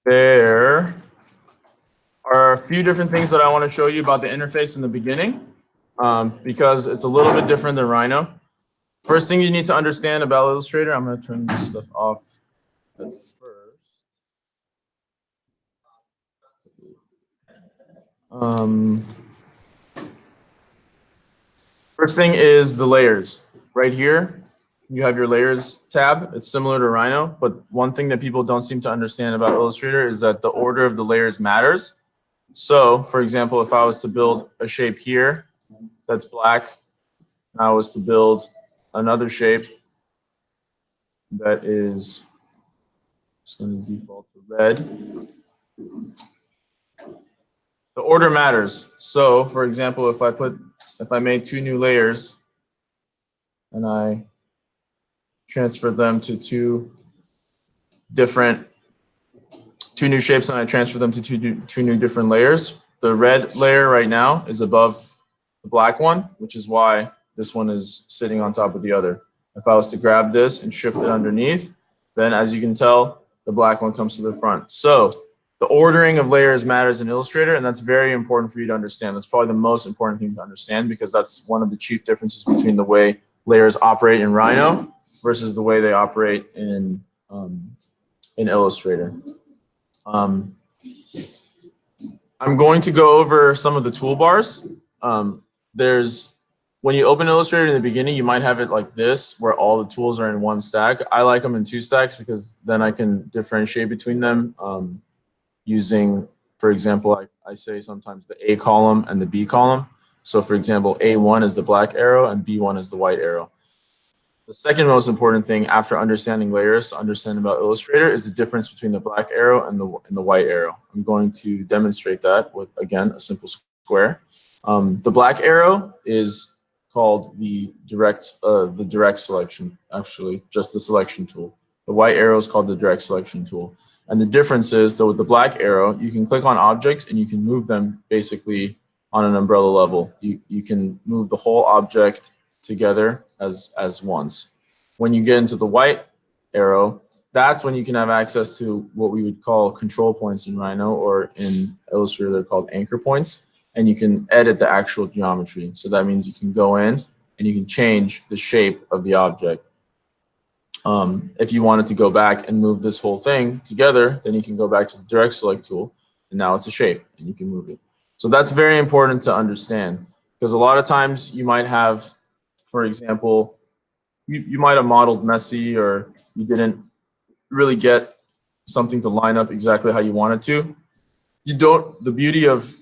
There are a few different things that I want to show you about the interface in the beginning, because it's a little bit different than Rhino. First thing you need to understand about Illustrator, I'm going to turn this stuff off at first. First thing is the layers. Right here, you have your layers tab. It's similar to Rhino, but one thing that people don't seem to understand about Illustrator is that the order of the layers matters. So, for example, if I was to build a shape here that's black, and I was to build another shape that is just going to default to red. The order matters. So, for example, if I made two new layers and I transfer them to two new shapes and I transfer them to two new different layers, the red layer right now is above the black one, which is why this one is sitting on top of the other. If I was to grab this and shift it underneath, then as you can tell, the black one comes to the front. So the ordering of layers matters in Illustrator, and that's very important for you to understand. That's probably the most important thing to understand, because that's one of the chief differences between the way layers operate in Rhino versus the way they operate in Illustrator. I'm going to go over some of the toolbars. When you open Illustrator in the beginning, you might have it like this, where all the tools are in one stack. I like them in two stacks because then I can differentiate between them using, for example, I say sometimes the A column and the B column. So for example, A1 is the black arrow and B1 is the white arrow. The second most important thing after understanding layers to understand about Illustrator is the difference between the black arrow and the white arrow. I'm going to demonstrate that with, again, a simple square. The black arrow is called the direct selection, actually, just the selection tool. The white arrow is called the direct selection tool. And the difference is that with the black arrow, you can click on objects and you can move them basically on an umbrella level. You can move the whole object together as once. When you get into the white arrow, that's when you can have access to what we would call control points in Rhino, or in Illustrator they're called anchor points, and you can edit the actual geometry. So that means you can go in and you can change the shape of the object. If you wanted to go back and move this whole thing together, then you can go back to the direct select tool, and now it's a shape and you can move it. So that's very important to understand, because a lot of times you might have, for example, you might have modeled messy, or you didn't really get something to line up exactly how you wanted to. The beauty of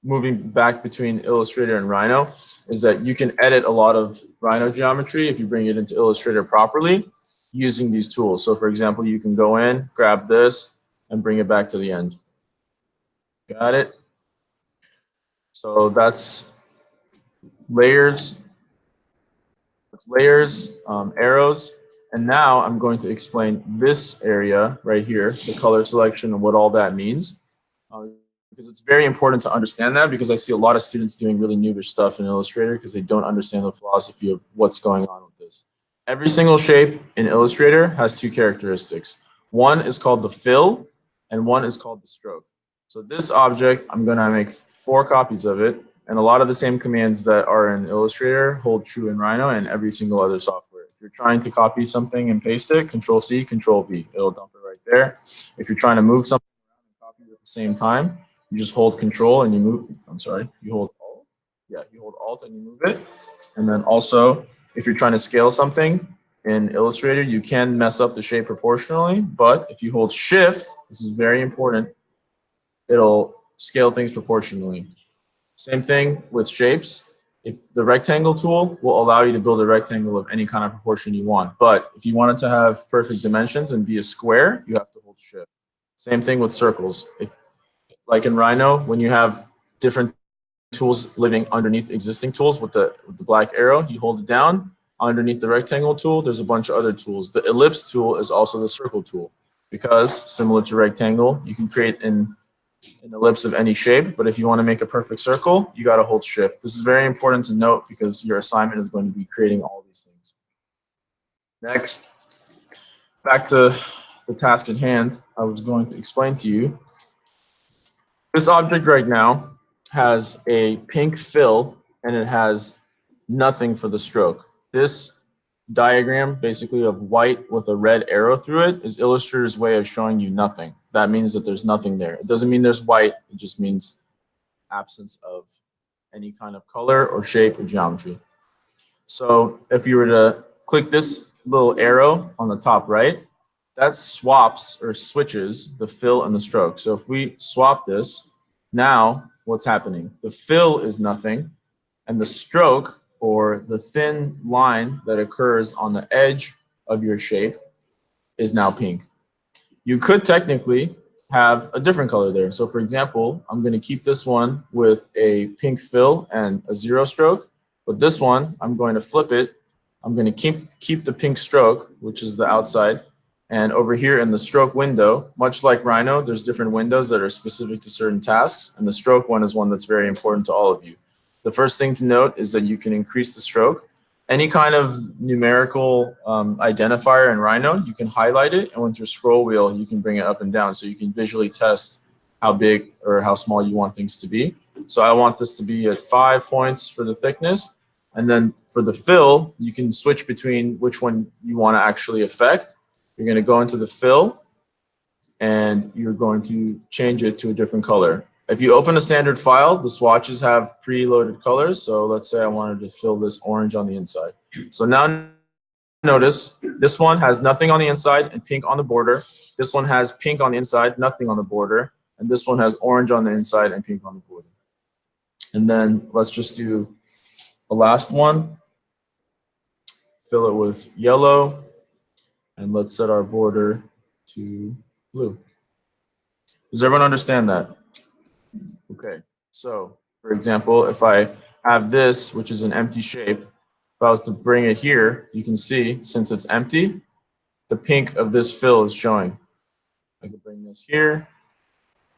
moving back between Illustrator and Rhino is that you can edit a lot of Rhino geometry if you bring it into Illustrator properly using these tools. So for example, you can go in, grab this, and bring it back to the end. Got it? So that's layers. That's layers, arrows. And now I'm going to explain this area right here, the color selection, and what all that means. Because it's very important to understand that, because I see a lot of students doing really noobish stuff in Illustrator because they don't understand the philosophy of what's going on with this. Every single shape in Illustrator has two characteristics. One is called the fill, and one is called the stroke. So this object, I'm going to make 4 copies of it, and a lot of the same commands that are in Illustrator hold true in Rhino and every single other software. If you're trying to copy something and paste it, Control-C, Control-V. It'll dump it right there. If you're trying to move something around and copy it at the same time, you just hold Control and you move. You hold Alt. Yeah, you hold Alt and you move it. And then also, if you're trying to scale something in Illustrator, you can mess up the shape proportionally. But if you hold Shift, this is very important, it'll scale things proportionally. Same thing with shapes. If the rectangle tool will allow you to build a rectangle of any kind of proportion you want. But if you want it to have perfect dimensions and be a square, you have to hold Shift. Same thing with circles. Like in Rhino, when you have different tools living underneath existing tools with the black arrow, you hold it down. Underneath the rectangle tool, there's a bunch of other tools. The ellipse tool is also the circle tool, because similar to rectangle, you can create an ellipse of any shape, but if you want to make a perfect circle, you got to hold Shift. This is very important to note because your assignment is going to be creating all these things. Next, back to the task at hand, I was going to explain to you. This object right now has a pink fill and it has nothing for the stroke. This diagram basically of white with a red arrow through it is Illustrator's way of showing you nothing. That means that there's nothing there. It doesn't mean there's white, it just means absence of any kind of color or shape or geometry. So if you were to click this little arrow on the top right, that swaps or switches the fill and the stroke. So if we swap this, now what's happening? The fill is nothing, and the stroke, or the thin line that occurs on the edge of your shape, is now pink. You could technically have a different color there. So for example, I'm going to keep this one with a pink fill and a 0 stroke, but this one, I'm going to flip it. I'm going to keep the pink stroke, which is the outside. And over here in the stroke window, much like Rhino, there's different windows that are specific to certain tasks, and the stroke one is one that's very important to all of you. The first thing to note is that you can increase the stroke. Any kind of numerical identifier in Rhino, you can highlight it, and with your scroll wheel, you can bring it up and down so you can visually test how big or how small you want things to be. So I want this to be at 5 points for the thickness, and then for the fill, you can switch between which one you want to actually affect. You're going to go into the fill, and you're going to change it to a different color. If you open a standard file, the swatches have preloaded colors. So let's say I wanted to fill this orange on the inside. So now notice this one has nothing on the inside and pink on the border. This one has pink on the inside, nothing on the border. And this one has orange on the inside and pink on the border. And then let's just do the last one. Fill it with yellow. And let's set our border to blue. Does everyone understand that? Okay, so for example, if I have this, which is an empty shape, if I was to bring it here, you can see, since it's empty, the pink of this fill is showing. I can bring this here.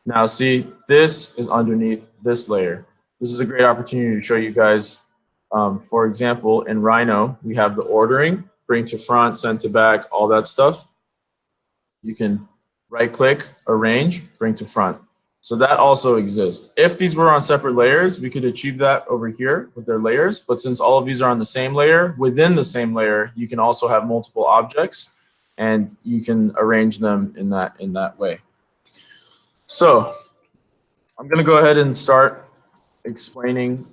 Now see, this is underneath this layer. This is a great opportunity to show you guys, for example, in Rhino, we have the ordering, bring to front, send to back, all that stuff. You can right-click, arrange, bring to front. So that also exists. If these were on separate layers, we could achieve that over here with their layers. But since all of these are on the same layer, within the same layer, you can also have multiple objects, and you can arrange them in that way. So I'm going to go ahead and start explaining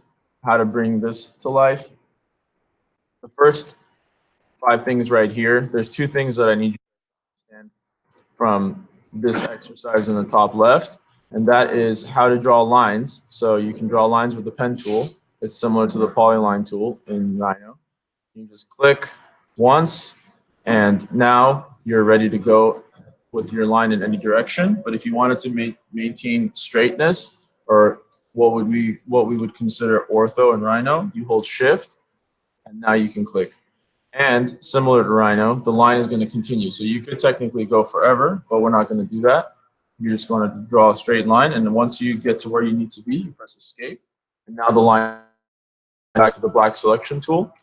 how to bring this to life. The first 5 things right here, there's 2 things that I need you to understand from this exercise in the top left. And that is how to draw lines. So you can draw lines with the pen tool. It's similar to the polyline tool in Rhino. You just click once, and now you're ready to go with your line in any direction. But if you wanted to maintain straightness, or what we would consider ortho in Rhino, you hold Shift, and now you can click. And similar to Rhino, the line is going to continue. So you could technically go forever, but we're not going to do that. You're just going to draw a straight line, and then once you get to where you need to be, you press Escape, and now the line back to the black selection tool,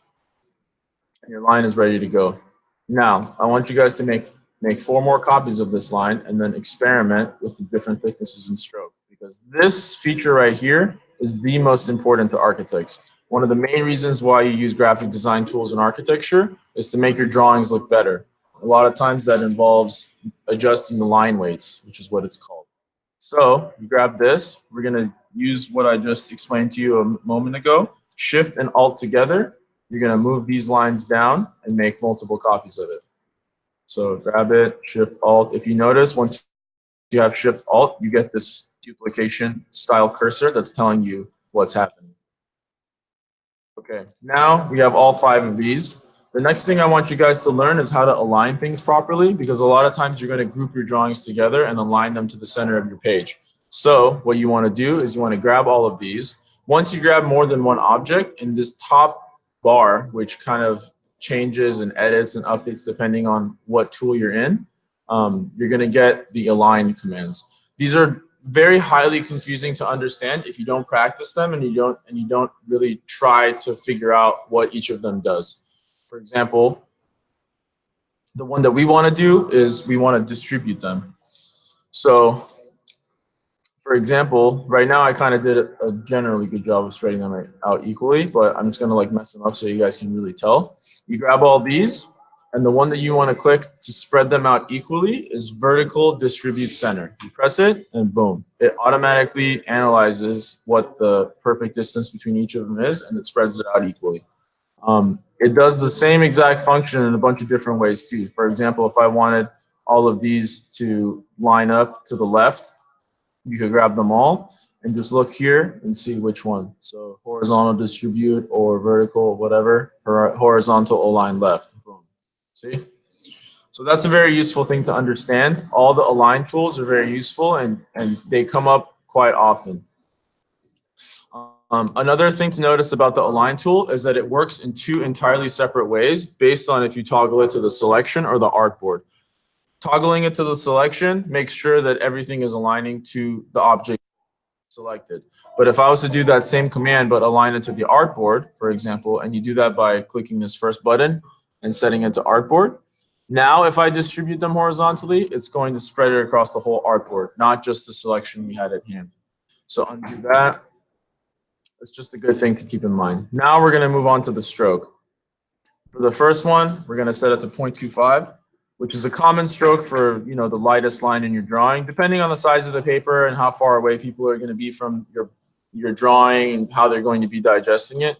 and your line is ready to go. Now, I want you guys to make 4 more copies of this line, and then experiment with the different thicknesses and stroke, because this feature right here is the most important to architects. One of the main reasons why you use graphic design tools in architecture is to make your drawings look better. A lot of times that involves adjusting the line weights, which is what it's called. So you grab this. We're going to use what I just explained to you a moment ago. Shift and Alt together. You're going to move these lines down and make multiple copies of it. So grab it, Shift Alt. If you notice, once you have Shift Alt, you get this duplication style cursor that's telling you what's happening. Okay, now we have all 5 of these. The next thing I want you guys to learn is how to align things properly, because a lot of times you're going to group your drawings together and align them to the center of your page. So what you want to do is you want to grab all of these. Once you grab more than one object, in this top bar, which kind of changes and edits and updates depending on what tool you're in, you're going to get the align commands. These are very highly confusing to understand if you don't practice them and you don't really try to figure out what each of them does. For example, The one that we want to do is we want to distribute them. So for example, right now I kind of did a generally good job of spreading them out equally, but I'm just going to like mess them up so you guys can really tell. You grab all these, and the one that you want to click to spread them out equally is vertical distribute center. You press it and boom, it automatically analyzes what the perfect distance between each of them is, and it spreads it out equally. It does the same exact function in a bunch of different ways too. For example, if I wanted all of these to line up to the left, you could grab them all and just look here and see which one. So horizontal distribute or vertical, whatever, or horizontal align left. Boom. See? So that's a very useful thing to understand. All the align tools are very useful and they come up quite often. Another thing to notice about the align tool is that it works in two entirely separate ways based on if you toggle it to the selection or the artboard. Toggling it to the selection makes sure that everything is aligning to the object selected. But if I was to do that same command but align it to the artboard, for example, and you do that by clicking this first button and setting it to artboard, now if I distribute them horizontally, it's going to spread it across the whole artboard, not just the selection we had at hand. So undo that. That's just a good thing to keep in mind. Now we're going to move on to the stroke. For the first one, we're going to set it to 0.25, which is a common stroke for, the lightest line in your drawing, depending on the size of the paper and how far away people are going to be from your drawing and how they're going to be digesting it.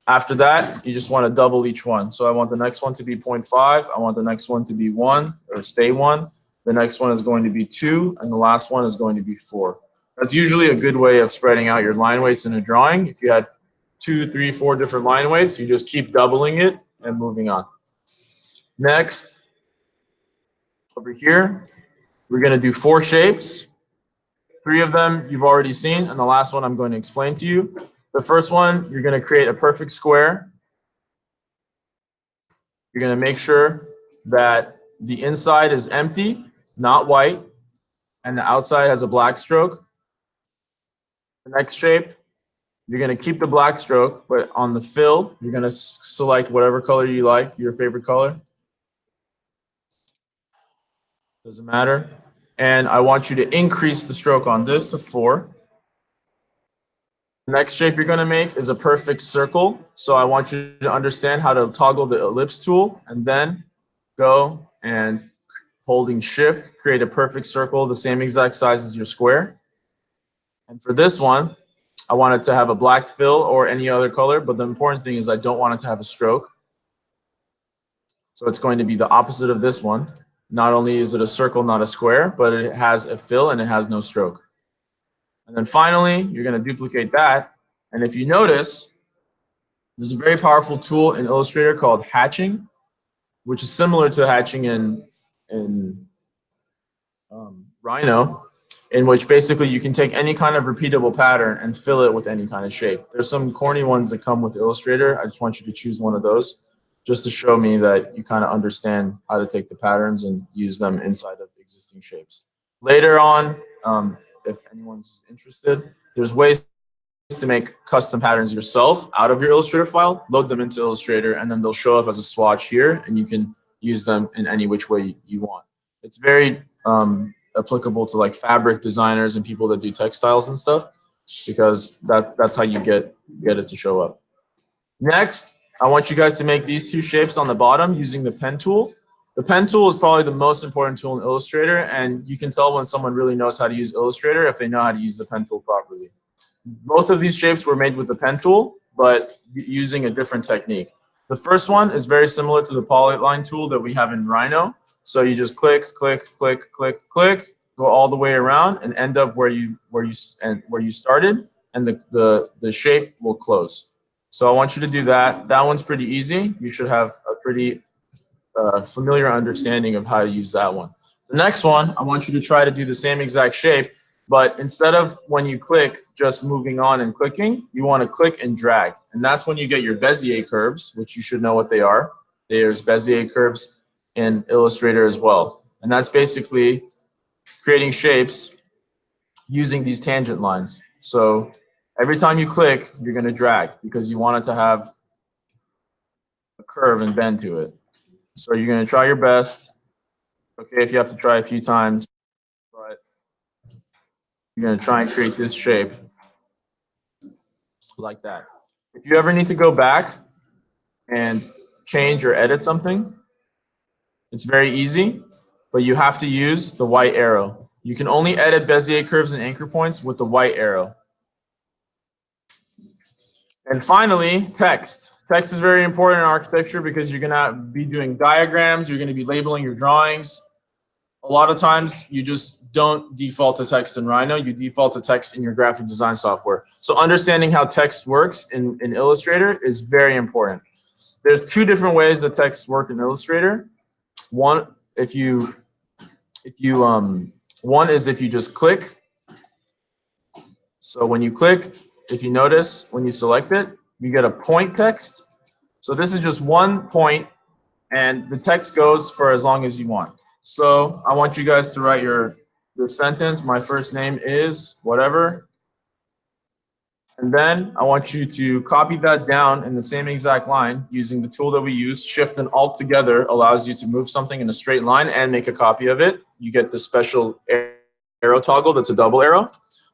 After that, you just want to double each one. So I want the next one to be 0.5. I want the next one to be 1 or stay 1. The next one is going to be 2, and the last one is going to be 4. That's usually a good way of spreading out your line weights in a drawing. If you had 2, 3, 4 different line weights, you just keep doubling it and moving on. Next, over here, we're going to do 4 shapes. 3 of them you've already seen, and the last one I'm going to explain to you. The first one, you're going to create a perfect square. You're going to make sure that the inside is empty, not white, and the outside has a black stroke. The next shape, you're going to keep the black stroke, but on the fill, you're going to select whatever color you like, your favorite color. Doesn't matter. And I want you to increase the stroke on this to 4. The next shape you're going to make is a perfect circle. So I want you to understand how to toggle the ellipse tool and then go and holding shift, create a perfect circle the same exact size as your square. And for this one, I want it to have a black fill or any other color, but the important thing is I don't want it to have a stroke. So it's going to be the opposite of this one. Not only is it a circle, not a square, but it has a fill and it has no stroke. And then finally, you're going to duplicate that. And if you notice, there's a very powerful tool in Illustrator called hatching, which is similar to hatching in Rhino, in which basically you can take any kind of repeatable pattern and fill it with any kind of shape. There's some corny ones that come with Illustrator. I just want you to choose one of those just to show me that you kind of understand how to take the patterns and use them inside of existing shapes. Later on, if anyone's interested, there's ways to make custom patterns yourself out of your Illustrator file, load them into Illustrator, and then they'll show up as a swatch here, and you can use them in any which way you want. It's very applicable to like fabric designers and people that do textiles and stuff, because that's how you get it to show up. Next, I want you guys to make these 2 shapes on the bottom using the pen tool. The pen tool is probably the most important tool in Illustrator, and you can tell when someone really knows how to use Illustrator if they know how to use the pen tool properly. Both of these shapes were made with the pen tool, but using a different technique. The first one is very similar to the polyline tool that we have in Rhino. So you just click, click, click, click, click, go all the way around and end up where you started, and the shape will close. So I want you to do that. That one's pretty easy. You should have a pretty familiar understanding of how to use that one. The next one, I want you to try to do the same exact shape, but instead of when you click, just moving on and clicking, you want to click and drag. And that's when you get your Bezier curves, which you should know what they are. There's Bezier curves in Illustrator as well. And that's basically creating shapes using these tangent lines. So every time you click, you're going to drag because you want it to have a curve and bend to it. So you're going to try your best. Okay, if you have to try a few times, but you're going to try and create this shape like that. If you ever need to go back and change or edit something, it's very easy, but you have to use the white arrow. You can only edit Bezier curves and anchor points with the white arrow. And finally, text. Text is very important in architecture because you're going to be doing diagrams, you're going to be labeling your drawings. A lot of times you just don't default to text in Rhino, you default to text in your graphic design software. So understanding how text works in Illustrator is very important. There's two different ways that text work in Illustrator. One, one is if you just click. So when you click, if you notice, when you select it, you get a point text. So this is just one point, and the text goes for as long as you want. So I want you guys to write the sentence. My first name is whatever. And then I want you to copy that down in the same exact line using the tool that we use. Shift and Alt together allows you to move something in a straight line and make a copy of it. You get the special arrow toggle that's a double arrow.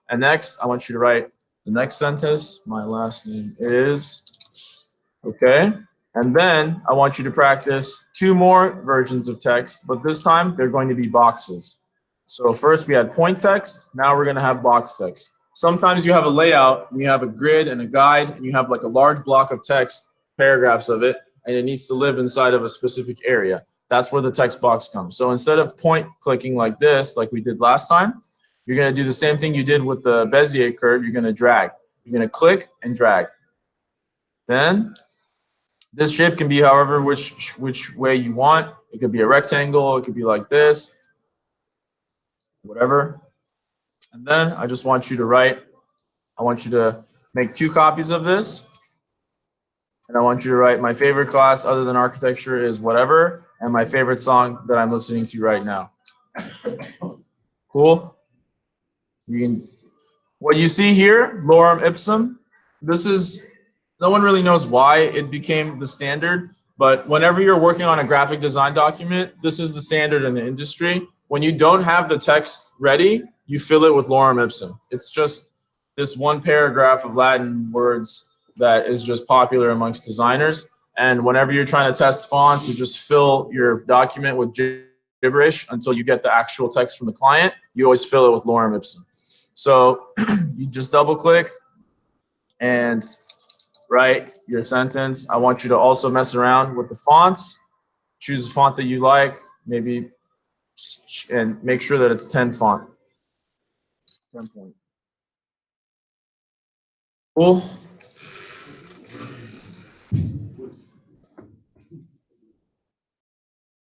And next, I want you to write the next sentence. My last name is, okay. And then I want you to practice two more versions of text, but this time they're going to be boxes. So first we had point text, now we're going to have box text. Sometimes you have a layout, and you have a grid and a guide, and you have like a large block of text, paragraphs of it, and it needs to live inside of a specific area. That's where the text box comes. So instead of point clicking like this, like we did last time, you're going to do the same thing you did with the Bezier curve. You're going to drag. You're going to click and drag. Then this shape can be however which way you want. It could be a rectangle. It could be like this, whatever. And then I just want you to write. I want you to make 2 copies of this. And I want you to write my favorite class other than architecture is whatever. And my favorite song that I'm listening to right now. Cool? What you see here, lorem ipsum, this is, no one really knows why it became the standard, but whenever you're working on a graphic design document, this is the standard in the industry. When you don't have the text ready, you fill it with lorem ipsum. It's just this one paragraph of Latin words that is just popular amongst designers. And whenever you're trying to test fonts, you just fill your document with gibberish until you get the actual text from the client. You always fill it with lorem ipsum. So you just double click and write your sentence. I want you to also mess around with the fonts. Choose a font that you like, maybe, and make sure that it's 10 font. 10 point. Cool.